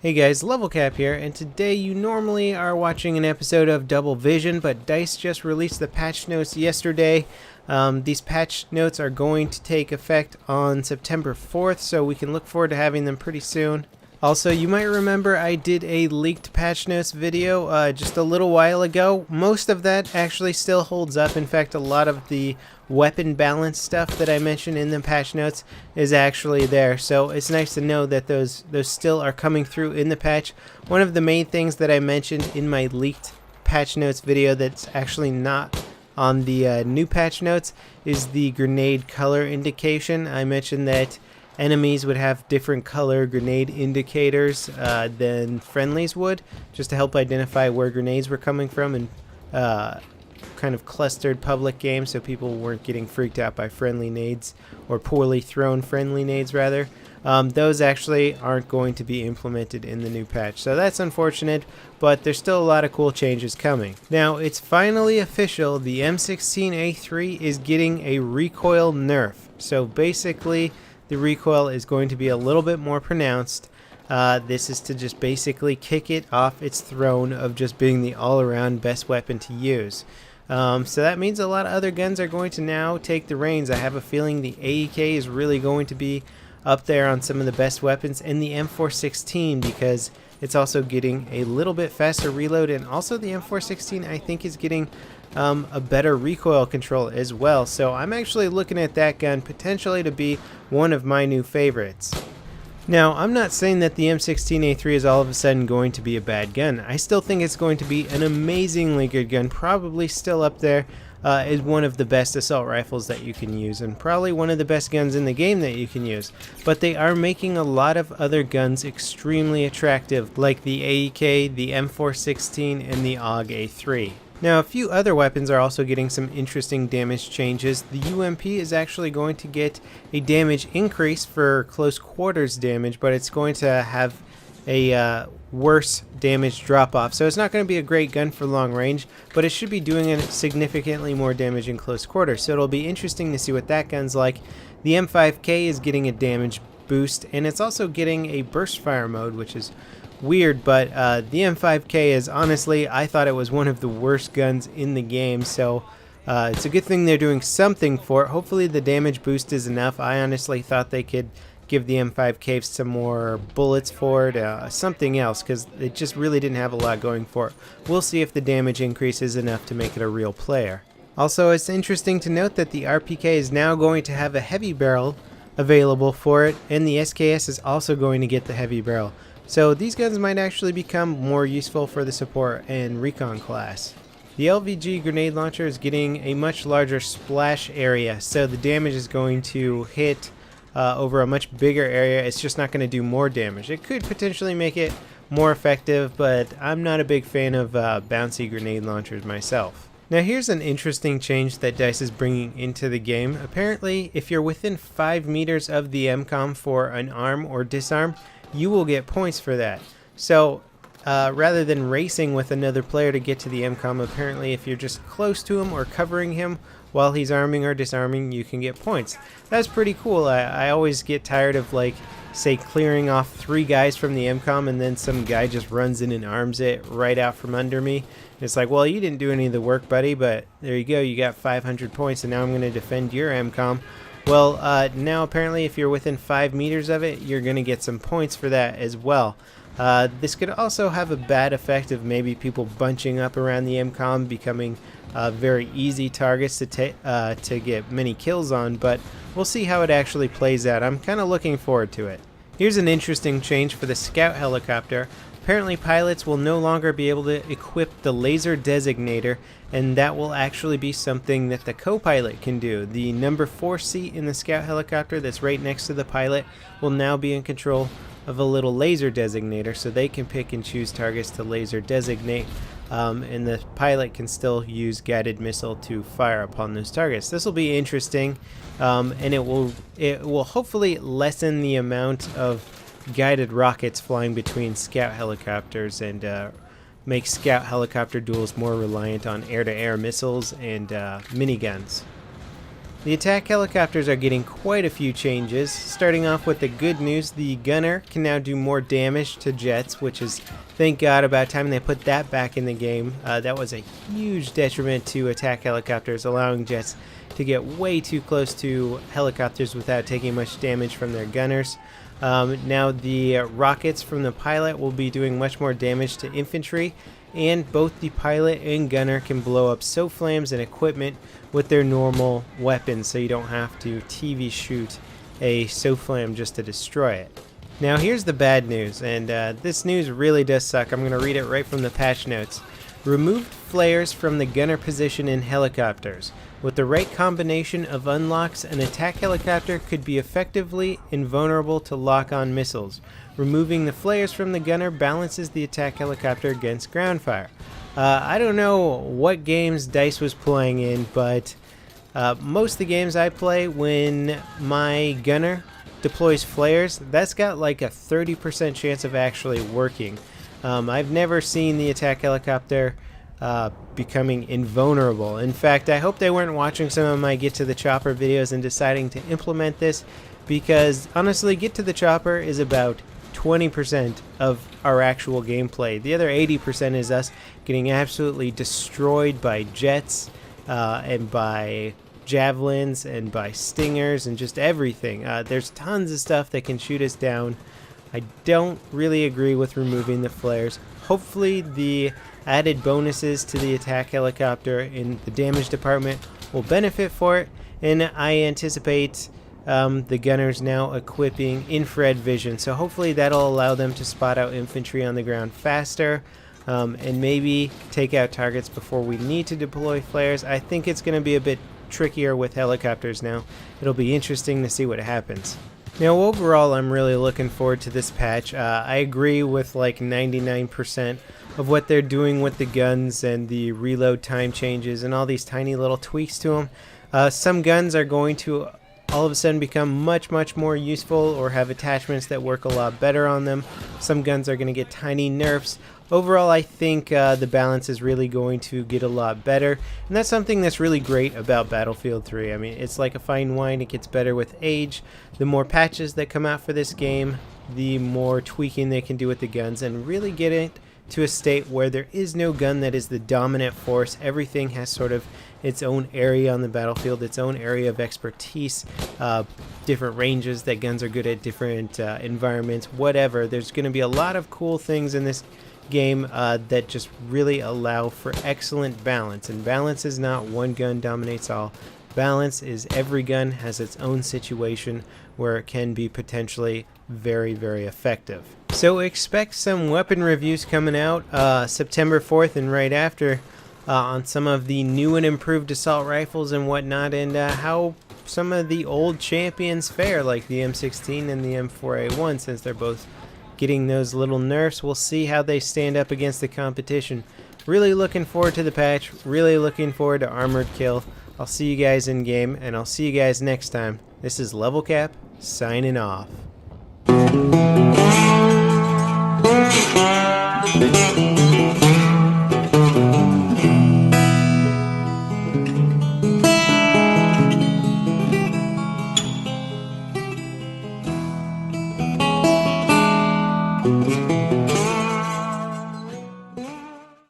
Hey guys, LevelCap here, and today you normally are watching an episode of Double Vision, but DICE just released the patch notes yesterday. These patch notes are going to take effect on September 4th, so we can look forward to having them pretty soon. Also, you might remember I did a leaked patch notes video just a little while ago. Most of that actually still holds up. In fact, a lot of the weapon balance stuff that I mentioned in the patch notes is actually there. So it's nice to know that those still are coming through in the patch. One of the main things that I mentioned in my leaked patch notes video that's actually not on the new patch notes is the grenade color indication. I mentioned that enemies would have different color grenade indicators than friendlies would, just to help identify where grenades were coming from in kind of clustered public games, so people weren't getting freaked out by friendly nades, or poorly thrown friendly nades rather. Those actually aren't going to be implemented in the new patch, so that's unfortunate, but there's still a lot of cool changes coming. Now, it's finally official, the M16A3 is getting a recoil nerf. So basically, the recoil is going to be a little bit more pronounced. This is to just basically kick it off its throne of just being the all-around best weapon to use. So that means a lot of other guns are going to now take the reins. I have a feeling the AEK is really going to be up there on some of the best weapons, and the M416, because it's also getting a little bit faster reload, and also the M416 I think is getting a better recoil control as well. So I'm actually looking at that gun potentially to be one of my new favorites. Now, I'm not saying that the M16A3 is all of a sudden going to be a bad gun. I still think it's going to be an amazingly good gun, probably still up there as one of the best assault rifles that you can use, and probably one of the best guns in the game that you can use. But they are making a lot of other guns extremely attractive, like the AEK, the M416, and the AUG A3. Now, a few other weapons are also getting some interesting damage changes. The UMP is actually going to get a damage increase for close quarters damage, but it's going to have a worse damage drop off. So it's not going to be a great gun for long range, but it should be doing significantly more damage in close quarters. So it'll be interesting to see what that gun's like. The M5K is getting a damage boost, and it's also getting a burst fire mode, which is weird, but the M5K is honestly, I thought it was one of the worst guns in the game, so it's a good thing they're doing something for it. Hopefully the damage boost is enough. I honestly thought they could give the M5K some more bullets for it, something else, because it just really didn't have a lot going for it. We'll see if the damage increase is enough to make it a real player. Also, it's interesting to note that the RPK is now going to have a heavy barrel available for it, and the SKS is also going to get the heavy barrel. So these guns might actually become more useful for the support and recon class. The LVG grenade launcher is getting a much larger splash area, so the damage is going to hit over a much bigger area. It's just not going to do more damage. It could potentially make it more effective, but I'm not a big fan of bouncy grenade launchers myself. Now, here's an interesting change that DICE is bringing into the game. Apparently, if you're within 5 meters of the MCOM for an arm or disarm, you will get points for that. So rather than racing with another player to get to the MCOM, apparently if you're just close to him or covering him while he's arming or disarming, you can get points. That's pretty cool. I always get tired of, like, say, clearing off 3 guys from the MCOM and then some guy just runs in and arms it right out from under me. It's like, well, you didn't do any of the work, buddy, but there you go, you got 500 points, and now I'm going to defend your MCOM. Well, now apparently if you're within 5 meters of it, you're going to get some points for that as well. This could also have a bad effect of maybe people bunching up around the MCOM, becoming very easy targets to get many kills on, but we'll see how it actually plays out. I'm kind of looking forward to it. Here's an interesting change for the scout helicopter. Apparently pilots will no longer be able to equip the laser designator, and that will actually be something that the co-pilot can do. The number 4 seat in the scout helicopter that's right next to the pilot will now be in control of a little laser designator, so they can pick and choose targets to laser designate, and the pilot can still use guided missile to fire upon those targets. This will be interesting, and it will hopefully lessen the amount of guided rockets flying between scout helicopters and make scout helicopter duels more reliant on air-to-air missiles and miniguns. The attack helicopters are getting quite a few changes. Starting off with the good news, the gunner can now do more damage to jets, which is, thank God, about time they put that back in the game. That was a huge detriment to attack helicopters, allowing jets to get way too close to helicopters without taking much damage from their gunners. Now the rockets from the pilot will be doing much more damage to infantry, and both the pilot and gunner can blow up SO flames and equipment with their normal weapons, so you don't have to TV shoot a SO flame just to destroy it. Now here's the bad news, and this news really does suck. I'm going to read it right from the patch notes. Removed flares from the gunner position in helicopters. With the right combination of unlocks, an attack helicopter could be effectively invulnerable to lock-on missiles. Removing the flares from the gunner balances the attack helicopter against ground fire. I don't know what games DICE was playing in, but most of the games I play, when my gunner deploys flares, that's got like a 30% chance of actually working. I've never seen the attack helicopter becoming invulnerable. In fact, I hope they weren't watching some of my Get to the Chopper videos and deciding to implement this, because honestly, Get to the Chopper is about 20% of our actual gameplay. The other 80% is us getting absolutely destroyed by jets and by javelins and by stingers and just everything. There's tons of stuff that can shoot us down. I don't really agree with removing the flares. Hopefully the added bonuses to the attack helicopter in the damage department will benefit for it, and I anticipate the gunners now equipping infrared vision, so hopefully that'll allow them to spot out infantry on the ground faster, and maybe take out targets before we need to deploy flares. I think it's going to be a bit trickier with helicopters now. It'll be interesting to see what happens. Now overall, I'm really looking forward to this patch. I agree with like 99% of what they're doing with the guns and the reload time changes and all these tiny little tweaks to them. Some guns are going to all of a sudden become much more useful or have attachments that work a lot better on them. Some guns are going to get tiny nerfs. Overall, I think the balance is really going to get a lot better, and that's something that's really great about Battlefield 3. I mean, it's like a fine wine. It gets better with age. The more patches that come out for this game, the more tweaking they can do with the guns and really get it to a state where there is no gun that is the dominant force. Everything has sort of its own area on the battlefield, its own area of expertise, different ranges that guns are good at, different environments, whatever. There's going to be a lot of cool things in this game that just really allow for excellent balance, and balance is not one gun dominates all. Balance is every gun has its own situation where it can be potentially very effective. So expect some weapon reviews coming out September 4th and right after on some of the new and improved assault rifles and whatnot, and how some of the old champions fare, like the M16 and the M4A1, since they're both getting those little nerfs. We'll see how they stand up against the competition. Really looking forward to the patch, really looking forward to Armored Kill. I'll see you guys in game, and I'll see you guys next time. This is LevelCap signing off.